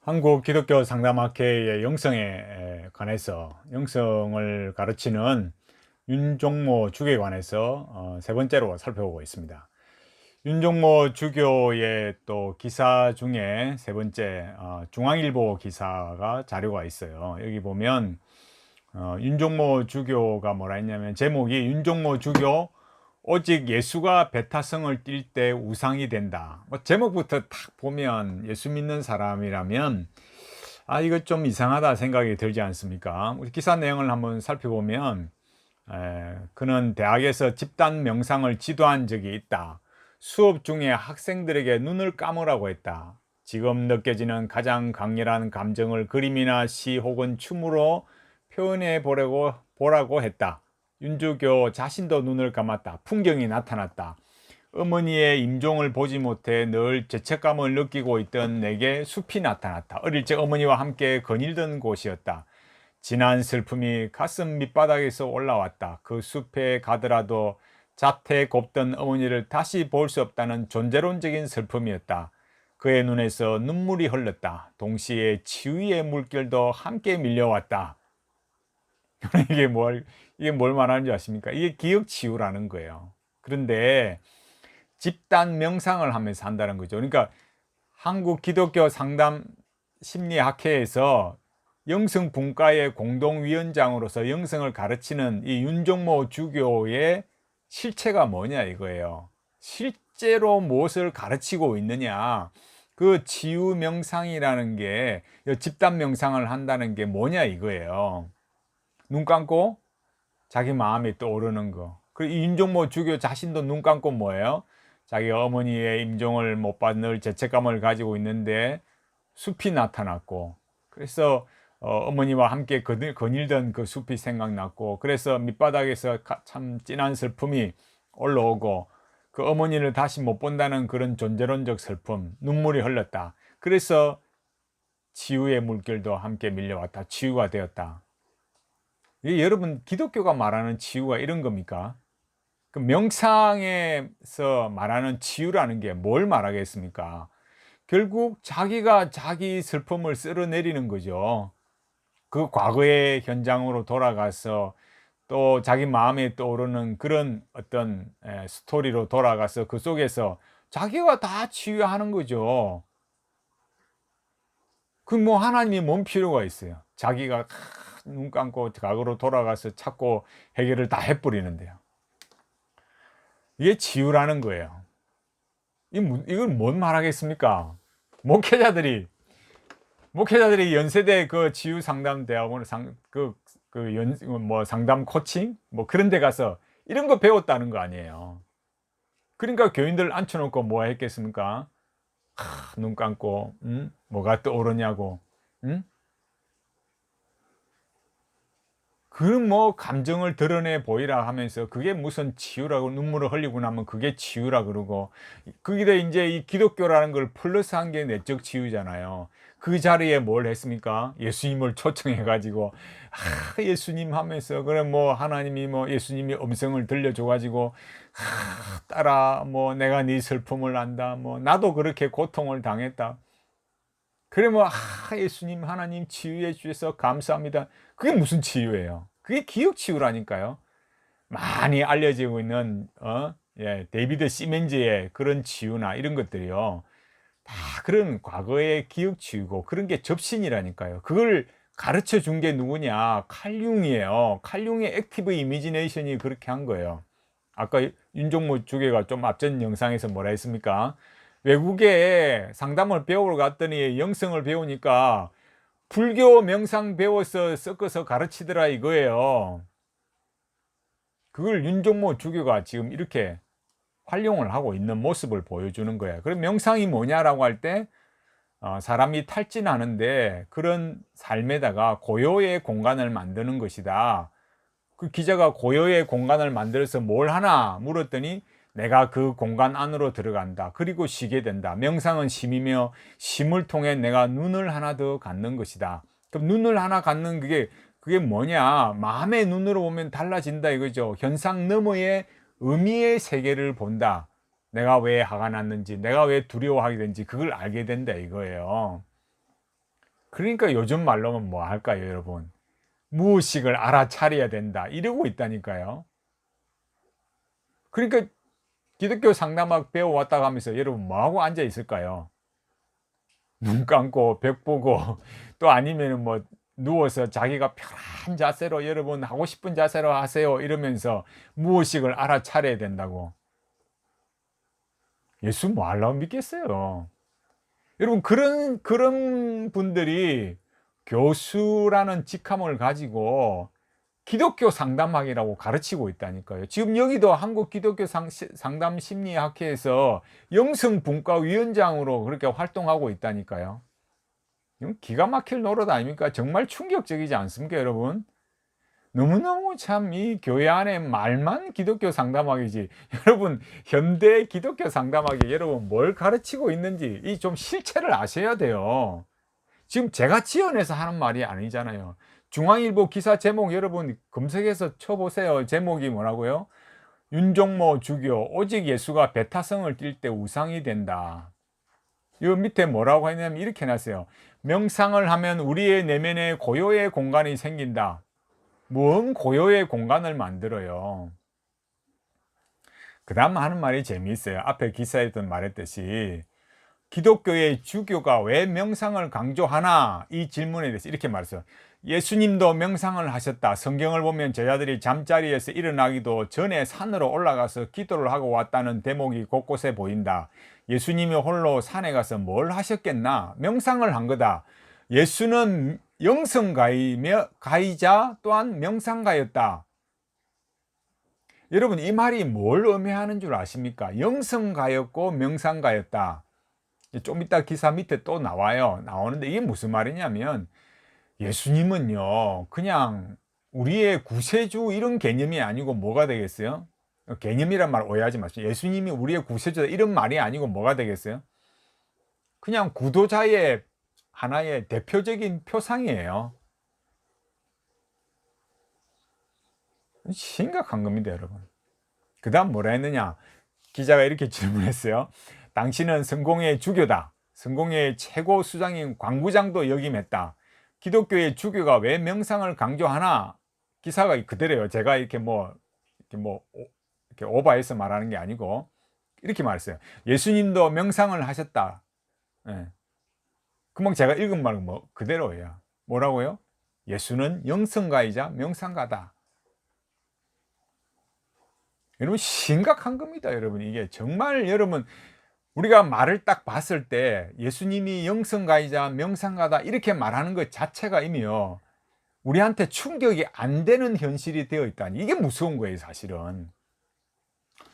한국 기독교 상담학회의 영성에 관해서 영성을 가르치는 윤종모 주교에 관해서 세 번째로 살펴보고 있습니다. 윤종모 주교의 또 기사 중에 세 번째 중앙일보 기사가 자료가 있어요. 여기 보면 윤종모 주교가 뭐라 했냐면 제목이 윤종모 주교 오직 예수가 배타성을 띌 때 우상이 된다. 제목부터 딱 보면 예수 믿는 사람이라면 이거 좀 이상하다 생각이 들지 않습니까? 우리 기사 내용을 한번 살펴보면 그는 대학에서 집단 명상을 지도한 적이 있다. 수업 중에 학생들에게 눈을 감으라고 했다. 지금 느껴지는 가장 강렬한 감정을 그림이나 시 혹은 춤으로 표현해 보라고 했다. 윤주교 자신도 눈을 감았다. 풍경이 나타났다. 어머니의 임종을 보지 못해 늘 죄책감을 느끼고 있던 내게 숲이 나타났다. 어릴 적 어머니와 함께 거닐던 곳이었다. 진한 슬픔이 가슴 밑바닥에서 올라왔다. 그 숲에 가더라도 자태 곱던 어머니를 다시 볼 수 없다는 존재론적인 슬픔이었다. 그의 눈에서 눈물이 흘렀다. 동시에 치유의 물결도 함께 밀려왔다. 이게 뭘 말하는지 아십니까? 이게 기억 치유라는 거예요. 그런데 집단 명상을 하면서 한다는 거죠. 그러니까 한국 기독교 상담 심리학회에서 영성 분과의 공동위원장으로서 영성을 가르치는 이 윤종모 주교의 실체가 뭐냐 이거예요. 실제로 무엇을 가르치고 있느냐. 그 치유 명상이라는 게 집단 명상을 한다는 게 뭐냐 이거예요. 눈 감고 자기 마음이 떠오르는 거. 그리고 윤종모 주교 자신도 눈 감고 뭐예요? 자기 어머니의 임종을 못 받는 죄책감을 가지고 있는데 숲이 나타났고, 그래서 어머니와 함께 거닐던 그 숲이 생각났고, 그래서 밑바닥에서 참 진한 슬픔이 올라오고, 그 어머니를 다시 못 본다는 그런 존재론적 슬픔, 눈물이 흘렀다. 그래서 치유의 물결도 함께 밀려왔다. 치유가 되었다. 여러분, 기독교가 말하는 치유가 이런 겁니까? 그 명상에서 말하는 치유라는 게 뭘 말하겠습니까? 결국 자기가 자기 슬픔을 쓸어내리는 거죠. 그 과거의 현장으로 돌아가서 또 자기 마음에 떠오르는 그런 어떤 스토리로 돌아가서 그 속에서 자기가 다 치유하는 거죠. 그 뭐 하나님이 뭔 필요가 있어요. 자기가 눈 감고 과거로 돌아가서 찾고 해결을 다 해버리는데요. 이게 치유라는 거예요. 이걸 뭔 말하겠습니까? 목회자들이 연세대 그 치유 상담 대학원 상담 코칭 뭐 그런 데 가서 이런 거 배웠다는 거 아니에요. 그러니까 교인들 앉혀놓고 뭐 했겠습니까? 눈 감고 뭐가 떠오르냐고. 응? 그런 뭐 감정을 드러내 보이라 하면서 그게 무슨 치유라고, 눈물을 흘리고 나면 그게 치유라 그러고, 그게 이제 이 기독교라는 걸 플러스한 게 내적 치유잖아요. 그 자리에 뭘 했습니까? 예수님을 초청해 가지고 예수님 하면서, 그래 뭐 하나님이 뭐 예수님이 음성을 들려줘 가지고 따라 뭐 내가 네 슬픔을 안다, 뭐 나도 그렇게 고통을 당했다, 그래 뭐 예수님 하나님 치유해 주셔서 감사합니다. 그게 무슨 치유예요? 그게 기억 치유라니까요. 많이 알려지고 있는 데이비드 시멘즈의 그런 치유나 이런 것들이요, 다 그런 과거의 기억 치유고, 그런 게 접신이라니까요. 그걸 가르쳐 준 게 누구냐? 칼융이에요. 칼융의 액티브 이미지네이션이 그렇게 한 거예요. 아까 윤종모 주교가 좀 앞전 영상에서 뭐라 했습니까? 외국에 상담을 배우러 갔더니 영성을 배우니까 불교 명상 배워서 섞어서 가르치더라 이거예요. 그걸 윤종모 주교가 지금 이렇게 활용을 하고 있는 모습을 보여주는 거야. 그럼 명상이 뭐냐라고 할 때 사람이 탈진하는데 그런 삶에다가 고요의 공간을 만드는 것이다. 그 기자가 고요의 공간을 만들어서 뭘 하나 물었더니 내가 그 공간 안으로 들어간다. 그리고 쉬게 된다. 명상은 심이며 심을 통해 내가 눈을 하나 더 갖는 것이다. 그럼 눈을 하나 갖는 그게 뭐냐? 마음의 눈으로 보면 달라진다 이거죠. 현상 너머의 의미의 세계를 본다. 내가 왜 화가 났는지, 내가 왜 두려워하게 된지 그걸 알게 된다 이거예요. 그러니까 요즘 말로는 뭐 할까요, 여러분? 무의식을 알아차려야 된다. 이러고 있다니까요. 그러니까 기독교 상담학 배워왔다고 하면서 여러분 뭐하고 앉아 있을까요? 눈 감고 벽 보고 또 아니면은 뭐 누워서 자기가 편한 자세로 여러분 하고 싶은 자세로 하세요 이러면서 무의식을 알아차려야 된다고. 예수 뭐 하려고 믿겠어요. 여러분 그런 분들이 교수라는 직함을 가지고 기독교 상담학이라고 가르치고 있다니까요. 지금 여기도 한국 기독교 상담 심리학회에서 영성분과위원장으로 그렇게 활동하고 있다니까요. 이건 기가 막힐 노릇 아닙니까? 정말 충격적이지 않습니까, 여러분? 너무너무 참 이 교회 안에 말만 기독교 상담학이지. 여러분, 현대 기독교 상담학이 여러분 뭘 가르치고 있는지 이 좀 실체를 아셔야 돼요. 지금 제가 지어내서 하는 말이 아니잖아요. 중앙일보 기사 제목 여러분 검색해서 쳐보세요. 제목이 뭐라고요? 윤종모 주교 오직 예수가 배타성을 띌 때 우상이 된다. 이 밑에 뭐라고 했냐면 이렇게 해놨어요. 명상을 하면 우리의 내면에 고요의 공간이 생긴다. 뭔 고요의 공간을 만들어요. 그 다음 하는 말이 재미있어요. 앞에 기사에도 말했듯이 기독교의 주교가 왜 명상을 강조하나? 이 질문에 대해서 이렇게 말했어요. 예수님도 명상을 하셨다. 성경을 보면 제자들이 잠자리에서 일어나기도 전에 산으로 올라가서 기도를 하고 왔다는 대목이 곳곳에 보인다. 예수님이 홀로 산에 가서 뭘 하셨겠나? 명상을 한 거다. 예수는 영성가이자 또한 명상가였다. 여러분 이 말이 뭘 의미하는 줄 아십니까? 영성가였고 명상가였다. 좀 이따 기사 밑에 또 나오는데 이게 무슨 말이냐면 예수님은요 그냥 우리의 구세주 이런 개념이 아니고 뭐가 되겠어요? 개념이란 말 오해하지 마세요. 예수님이 우리의 구세주다 이런 말이 아니고 뭐가 되겠어요? 그냥 구도자의 하나의 대표적인 표상이에요. 심각한 겁니다, 여러분. 그 다음 뭐라 했느냐? 기자가 이렇게 질문했어요. 당신은 성공의 주교다. 성공의 최고 수장인 광부장도 역임했다. 기독교의 주교가 왜 명상을 강조하나? 기사가 그대로예요. 제가 이렇게 오버해서 말하는 게 아니고 이렇게 말했어요. 예수님도 명상을 하셨다. 예. 금방 제가 읽은 말은 뭐 그대로예요. 뭐라고요? 예수는 영성가이자 명상가다. 여러분 심각한 겁니다. 여러분 이게 정말 여러분 우리가 말을 딱 봤을 때 예수님이 영성가이자 명상가다 이렇게 말하는 것 자체가 이미요 우리한테 충격이 안 되는 현실이 되어 있다니 이게 무서운 거예요 사실은.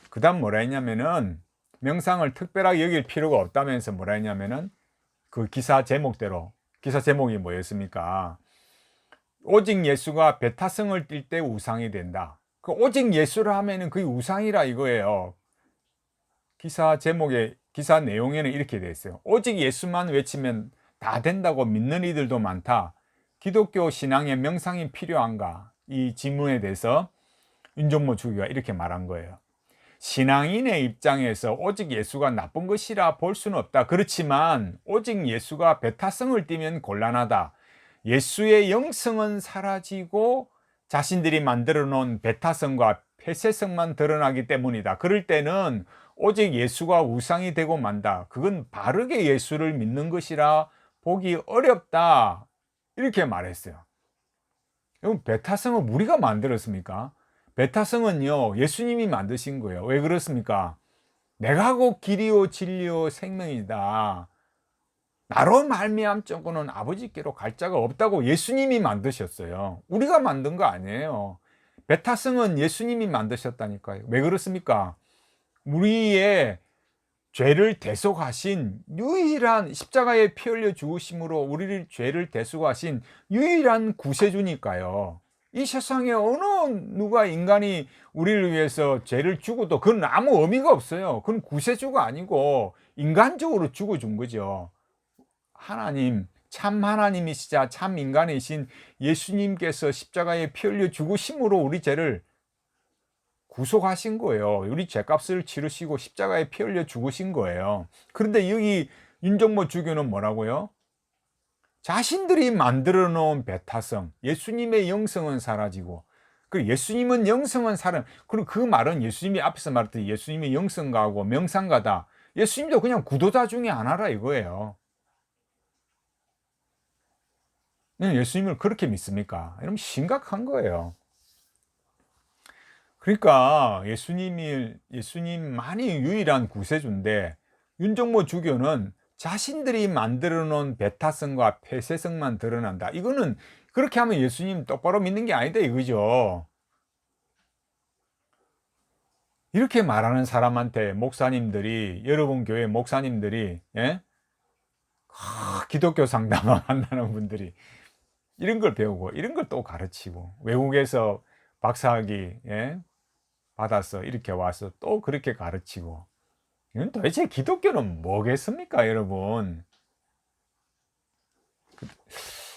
그 다음 뭐라 했냐면은 명상을 특별하게 여길 필요가 없다면서 뭐라 했냐면은 그 기사 제목대로 기사 제목이 뭐였습니까? 오직 예수가 배타성을 띌 때 우상이 된다. 그 오직 예수를 하면은 그게 우상이라 이거예요. 기사 제목에 기사 내용에는 이렇게 되어 있어요. 오직 예수만 외치면 다 된다고 믿는 이들도 많다. 기독교 신앙의 명상이 필요한가? 이 질문에 대해서 윤종모 주교가 이렇게 말한 거예요. 신앙인의 입장에서 오직 예수가 나쁜 것이라 볼 수는 없다. 그렇지만 오직 예수가 배타성을 띠면 곤란하다. 예수의 영성은 사라지고 자신들이 만들어 놓은 배타성과 폐쇄성만 드러나기 때문이다. 그럴 때는 오직 예수가 우상이 되고 만다. 그건 바르게 예수를 믿는 것이라 보기 어렵다. 이렇게 말했어요. 여러분, 배타성은 우리가 만들었습니까? 배타성은요, 예수님이 만드신 거예요. 왜 그렇습니까? 내가 곧 길이요 진리요 생명이다. 나로 말미암고는 아버지께로 갈 자가 없다고 예수님이 만드셨어요. 우리가 만든 거 아니에요. 배타성은 예수님이 만드셨다니까요. 왜 그렇습니까? 우리의 죄를 대속하신 유일한 십자가에 피 흘려 죽으심으로 우리를 죄를 대속하신 유일한 구세주니까요. 이 세상에 어느 누가 인간이 우리를 위해서 죄를 죽어도 그건 아무 의미가 없어요. 그건 구세주가 아니고 인간적으로 죽어준 거죠. 하나님, 참 하나님이시자 참 인간이신 예수님께서 십자가에 피 흘려 죽으심으로 우리 죄를 구속하신 거예요. 우리 죄값을 치르시고 십자가에 피 흘려 죽으신 거예요. 그런데 여기 윤정모 주교는 뭐라고요? 자신들이 만들어 놓은 배타성, 예수님의 영성은 사라지고, 그리고 예수님은 영성은 그리고 그 말은 예수님이 앞에서 말했듯이 예수님이 영성가하고 명상가다. 예수님도 그냥 구도자 중에 하나라 이거예요. 예수님을 그렇게 믿습니까? 이러면 심각한 거예요. 그러니까 예수님만이 유일한 구세주인데, 윤정모 주교는 자신들이 만들어 놓은 배타성과 폐쇄성만 드러난다. 이거는 그렇게 하면 예수님 똑바로 믿는 게 아니다 이거죠. 이렇게 말하는 사람한테 목사님들이, 여러분 교회 목사님들이, 예? 기독교 상담을 한다는 분들이 이런 걸 배우고 이런 걸 또 가르치고, 외국에서 박사학위, 예? 받아서 이렇게 와서 또 그렇게 가르치고, 이건 도대체 기독교는 뭐겠습니까 여러분?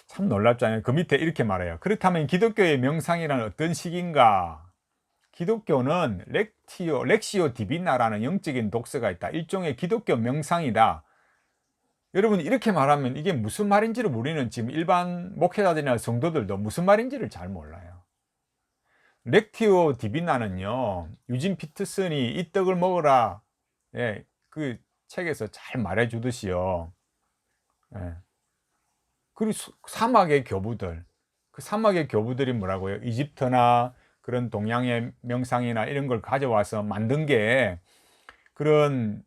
참 놀랍잖아요. 그 밑에 이렇게 말해요. 그렇다면 기독교의 명상이란 어떤 식인가? 기독교는 렉시오 디비나라는 영적인 독서가 있다. 일종의 기독교 명상이다. 여러분 이렇게 말하면 이게 무슨 말인지를 우리는 지금 일반 목회자들이나 성도들도 무슨 말인지를 잘 몰라요. 렉티오 디비나는요, 유진 피터슨이 이 떡을 먹어라, 예, 그 책에서 잘 말해 주듯이요. 예. 그리고 사막의 교부들, 그 사막의 교부들이 뭐라고요? 이집트나 그런 동양의 명상이나 이런 걸 가져와서 만든 게, 그런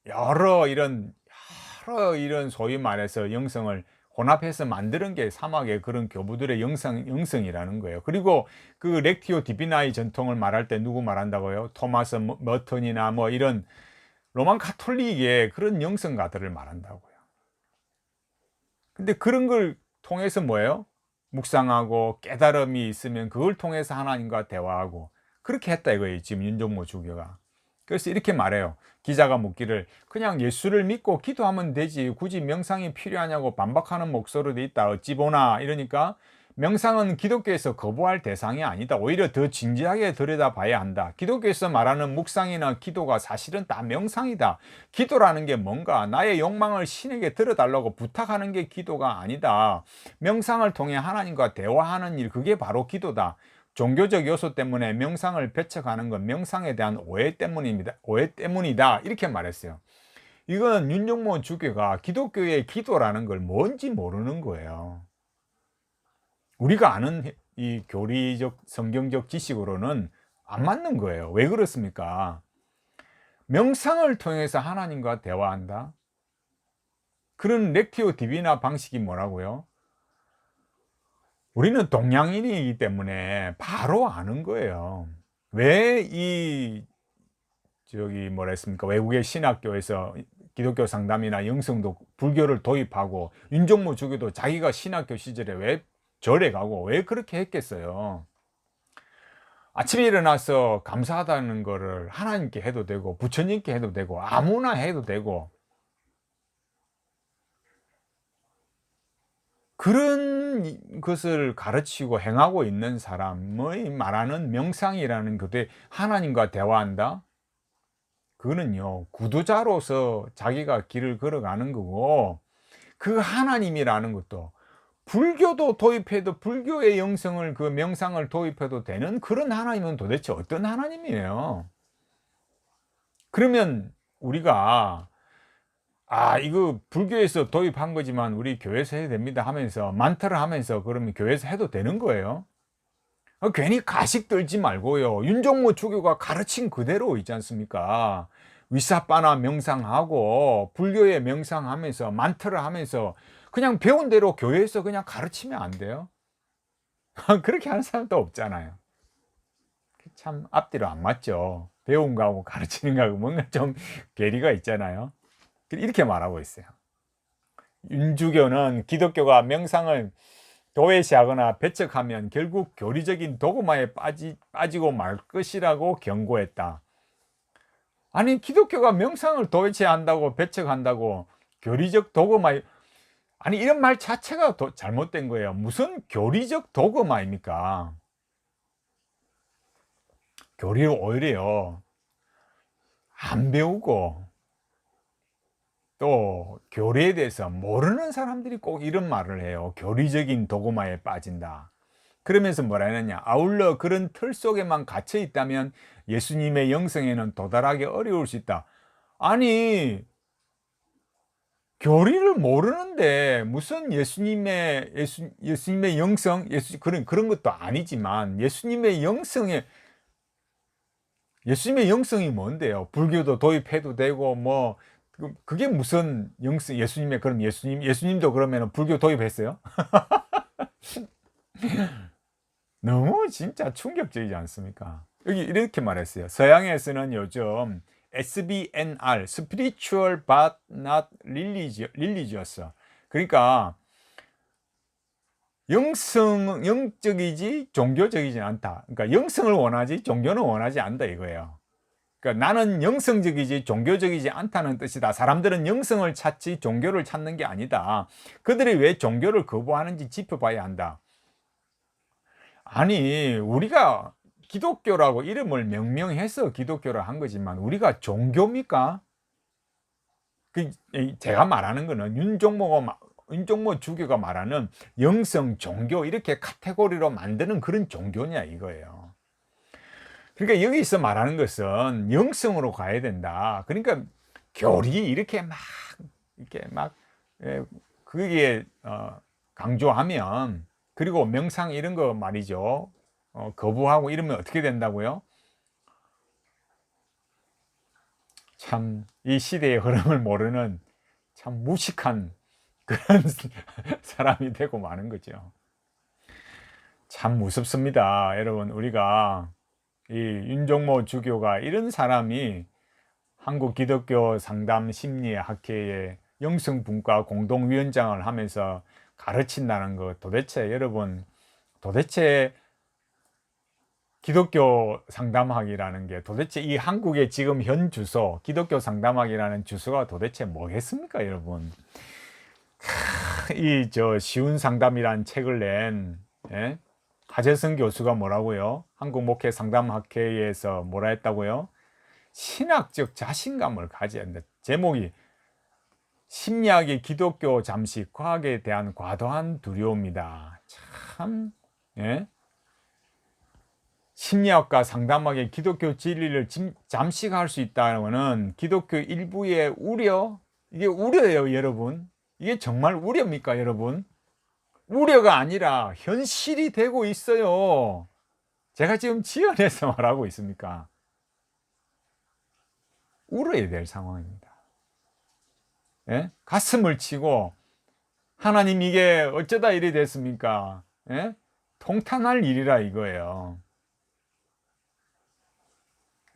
여러 이런 소위 말해서 영성을 혼합해서 만드는 게 사막의 그런 교부들의 영성이라는 거예요. 그리고 그 렉티오 디비나의 전통을 말할 때 누구 말한다고요? 토마스 머턴이나 뭐 이런 로만 카톨릭의 그런 영성가들을 말한다고요. 근데 그런 걸 통해서 뭐예요? 묵상하고 깨달음이 있으면 그걸 통해서 하나님과 대화하고, 그렇게 했다 이거예요 지금 윤정모 주교가. 그래서 이렇게 말해요. 기자가 묻기를, 그냥 예수를 믿고 기도하면 되지 굳이 명상이 필요하냐고 반박하는 목소리도 있다 어찌 보나. 이러니까, 명상은 기독교에서 거부할 대상이 아니다. 오히려 더 진지하게 들여다봐야 한다. 기독교에서 말하는 묵상이나 기도가 사실은 다 명상이다. 기도라는 게 뭔가, 나의 욕망을 신에게 들어달라고 부탁하는 게 기도가 아니다. 명상을 통해 하나님과 대화하는 일, 그게 바로 기도다. 종교적 요소 때문에 명상을 배척하는 건 명상에 대한 오해 때문이다. 이렇게 말했어요. 이건 윤정모 주교가 기독교의 기도라는 걸 뭔지 모르는 거예요. 우리가 아는 이 교리적 성경적 지식으로는 안 맞는 거예요. 왜 그렇습니까? 명상을 통해서 하나님과 대화한다. 그런 렉티오 디비나 방식이 뭐라고요? 우리는 동양인이기 때문에 바로 아는 거예요. 왜 뭐라 했습니까? 외국의 신학교에서 기독교 상담이나 영성도 불교를 도입하고, 윤정모 주교도 자기가 신학교 시절에 왜 절에 가고 왜 그렇게 했겠어요? 아침에 일어나서 감사하다는 거를 하나님께 해도 되고 부처님께 해도 되고 아무나 해도 되고, 그런 것을 가르치고 행하고 있는 사람의 말하는 명상이라는 것에 하나님과 대화한다? 그거는요, 구도자로서 자기가 길을 걸어가는 거고, 그 하나님이라는 것도 불교도 도입해도, 불교의 영성을, 그 명상을 도입해도 되는 그런 하나님은 도대체 어떤 하나님이에요? 그러면 우리가, 이거 불교에서 도입한 거지만 우리 교회에서 해야 됩니다 하면서 만타를 하면서 그러면 교회에서 해도 되는 거예요? 괜히 가식 들지 말고요. 윤정모 주교가 가르친 그대로 있지 않습니까? 위사빠나 명상하고 불교의 명상하면서 만타를 하면서 그냥 배운 대로 교회에서 그냥 가르치면 안 돼요? 그렇게 하는 사람도 없잖아요. 참 앞뒤로 안 맞죠. 배운 거하고 가르치는 거하고 뭔가 좀 괴리가 있잖아요. 이렇게 말하고 있어요. 윤주교는 기독교가 명상을 도외시하거나 배척하면 결국 교리적인 도그마에 빠지고 말 것이라고 경고했다. 아니, 기독교가 명상을 도외시한다고 배척한다고 교리적 도그마에, 아니 이런 말 자체가 잘못된 거예요. 무슨 교리적 도그마입니까? 교리를 오히려 안 배우고 또 교리에 대해서 모르는 사람들이 꼭 이런 말을 해요. 교리적인 도구마에 빠진다. 그러면서 뭐라 했느냐, 아울러 그런 틀 속에만 갇혀 있다면 예수님의 영성에는 도달하기 어려울 수 있다. 아니, 교리를 모르는데 무슨 예수님의 영성, 그런 것도 아니지만 예수님의 영성이 뭔데요? 불교도 도입해도 되고 뭐 그게 무슨 영성, 그럼 예수님도 그러면 불교 도입했어요? 너무 진짜 충격적이지 않습니까? 여기 이렇게 말했어요. 서양에서는 요즘 SBNR, Spiritual but not Religious. 그러니까 영적이지 종교적이지 않다. 그러니까 영성을 원하지 종교는 원하지 않다 이거예요. 그러니까 나는 영성적이지 종교적이지 않다는 뜻이다. 사람들은 영성을 찾지 종교를 찾는 게 아니다. 그들이 왜 종교를 거부하는지 짚어봐야 한다. 아니, 우리가 기독교라고 이름을 명명해서 기독교를 한 거지만 우리가 종교입니까? 제가 말하는 거는 윤종모 주교가 말하는 영성 종교 이렇게 카테고리로 만드는 그런 종교냐 이거예요. 그러니까 여기서 말하는 것은 영성으로 가야 된다. 그러니까 교리 이렇게 막 그게 강조하면, 그리고 명상 이런 거 말이죠, 거부하고 이러면 어떻게 된다고요? 참 이 시대의 흐름을 모르는 참 무식한 그런 사람이 되고 마는 거죠. 참 무섭습니다. 여러분, 우리가 이 윤종모 주교가 이런 사람이 한국 기독교 상담 심리 학회의 영성분과 공동위원장을 하면서 가르친다는 것, 도대체 여러분, 도대체 기독교 상담학이라는 게 도대체 이 한국의 지금 현 주소, 기독교 상담학이라는 주소가 도대체 뭐겠습니까, 여러분? 이 쉬운 상담이란 책을 낸 하재성 교수가 뭐라고요? 한국 목회 상담학회에서 뭐라 했다고요? 신학적 자신감을 가져야 한다. 제목이 심리학의 기독교 잠식, 과학에 대한 과도한 두려움이다. 참, 심리학과 상담학의 기독교 진리를 잠식할 수 있다는 기독교 일부의 우려, 이게 우려예요, 여러분. 이게 정말 우려입니까, 여러분? 우려가 아니라 현실이 되고 있어요. 제가 지금 지어내서 말하고 있습니까? 울어야 될 상황입니다. 가슴을 치고 하나님 이게 어쩌다 일이 됐습니까? 통탄할 일이라 이거예요.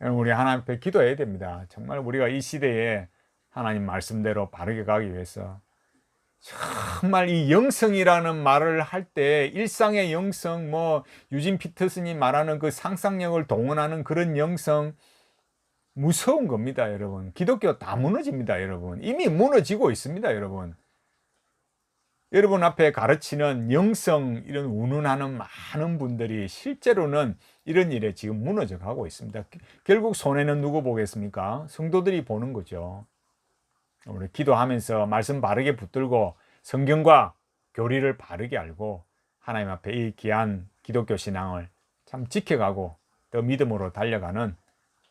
우리 하나님 앞에 기도해야 됩니다. 정말 우리가 이 시대에 하나님 말씀대로 바르게 가기 위해서 정말 이 영성이라는 말을 할 때 일상의 영성, 뭐 유진 피터슨이 말하는 그 상상력을 동원하는 그런 영성, 무서운 겁니다, 여러분. 기독교 다 무너집니다, 여러분. 이미 무너지고 있습니다, 여러분. 여러분 앞에 가르치는 영성, 이런 운운하는 많은 분들이 실제로는 이런 일에 지금 무너져 가고 있습니다. 결국 손해는 누구 보겠습니까? 성도들이 보는 거죠. 우리 기도하면서 말씀 바르게 붙들고 성경과 교리를 바르게 알고 하나님 앞에 이 귀한 기독교 신앙을 참 지켜가고 더 믿음으로 달려가는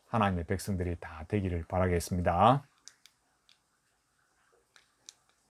하나님의 백성들이 다 되기를 바라겠습니다.